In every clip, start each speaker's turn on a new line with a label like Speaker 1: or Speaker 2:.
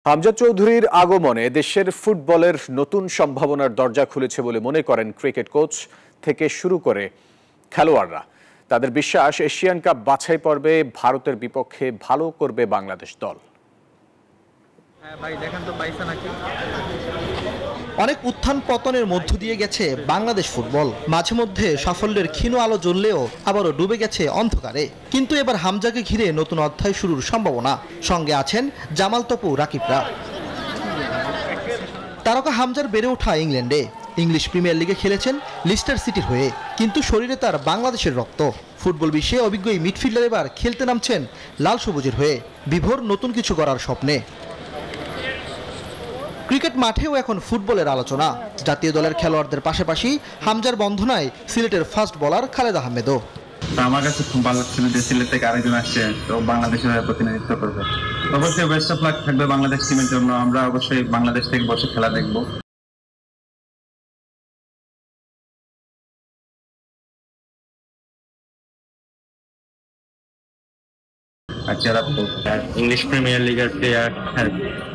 Speaker 1: হামজা চৌধুরীর আগমনে দেশের ফুটবলের নতুন সম্ভাবনার দরজা খুলেছে বলে মনে করেন ক্রিকেট কোচ থেকে শুরু করে খেলোয়াড়রা। তাদের বিশ্বাস, এশিয়ান কাপ বাছাই পর্বে ভারতের বিপক্ষে ভালো করবে বাংলাদেশ দল।
Speaker 2: অনেক উত্থান পতনের মধ্য দিয়ে গেছে বাংলাদেশ ফুটবল। মাঝে মধ্যে সাফল্যের ক্ষীণ আলো জ্বললেও আবারও ডুবে গেছে অন্ধকারে। কিন্তু এবার হামজাকে ঘিরে নতুন অধ্যায় শুরুর সম্ভাবনা। সঙ্গে আছেন জামাল, তপু, রাকিবরা। তারকা হামজার বেড়ে ওঠা ইংল্যান্ডে, ইংলিশ প্রিমিয়ার লিগে খেলেছেন লিস্টার সিটির হয়ে। কিন্তু শরীরে তার বাংলাদেশের রক্ত। ফুটবল বিশ্বে অভিজ্ঞ এই মিডফিল্ডার এবার খেলতে নামছেন লাল সবুজের হয়ে, বিভোর নতুন কিছু করার স্বপ্নে। ক্রিকেট মাঠেও এখন ফুটবলের আলোচনা। জাতীয় দলের খেলোয়াড়দের পাশাপাশি হামজার বন্ধনায় সিলেটের ফাস্ট বোলার খালেদ আহমেদও।
Speaker 3: আমার কাছে খুব ভালো ছিল যে সিলেট থেকে আরেকজন আসছে, তো বাংলাদেশের হয়ে প্রতিনিধিত্ব করবে। অবশ্যই বেস্ট অফ লাক থাকবে বাংলাদেশ টিমের জন্য। আমরা অবশ্যই বাংলাদেশ থেকে বসে খেলা দেখবো। আর যারা ইংলিশ প্রিমিয়ার লিগের প্লেয়ার,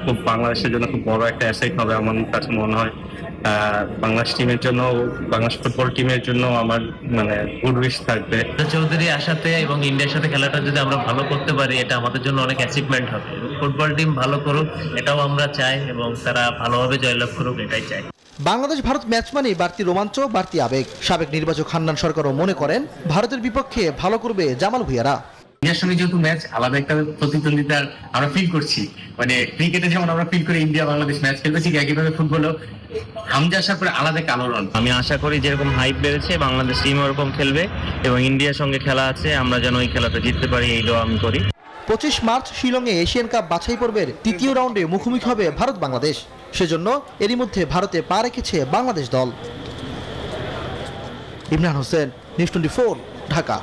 Speaker 3: খুব বাংলাদেশের জন্য খুব বড় একটা অ্যাসেট হবে আমার কাছে মনে হয়। বাংলাদেশ টিমের জন্য, বাংলাদেশ ফুটবল টিমের জন্য আমার গুড উইশ থাকবে।
Speaker 4: চৌধুরী আসাতে এবং ইন্ডিয়ার সাথে খেলাটা যদি আমরা ভালো করতে পারি, এটা আমাদের জন্য অনেক অ্যাচিভমেন্ট হবে। ফুটবল টিম ভালো করুক, এটাও আমরা চাই, এবং তারা ভালোভাবে জয়লাভ করুক, এটাই চাই।
Speaker 2: বাংলাদেশ ভারত ম্যাচ মানেই বাড়তি রোমাঞ্চ, বাড়তি আবেগ। সাবেক নির্বাচক হান্নান সরকারও মনে করেন ভারতের বিপক্ষে ভালো করবে জামাল ভুঁইয়ারা।
Speaker 3: ইন্ডিয়ার সঙ্গে যেহেতু ম্যাচ, আলাদা একটা প্রতিদ্বন্দ্বিতার আমরা ফিল করছি। ক্রিকেটে যেমন আমরা ফিল করি ইন্ডিয়া বাংলাদেশ ম্যাচ খেলবে, ঠিক একইভাবে ফুটবলও হামজা আসার পরে আলাদা কালো রন।
Speaker 4: আমি আশা করি যেরকম হাইপ বেড়েছে, বাংলাদেশ টিম ওরকম খেলবে এবং ইন্ডিয়ার সঙ্গে খেলা আছে, আমরা যেন ওই খেলাটা জিততে পারি, এই দোয়া আমি করি।
Speaker 2: 25 মার্চ শিলংয়ে এশিয়ান কাপ বাছাই পর্বের তৃতীয় রাউন্ডে মুখোমুখি হবে ভারত বাংলাদেশ। সেজন্য এরই মধ্যে ভারতে পা রেখেছে বাংলাদেশ দল। ইমরান হোসেন, নিউজ 24, ঢাকা।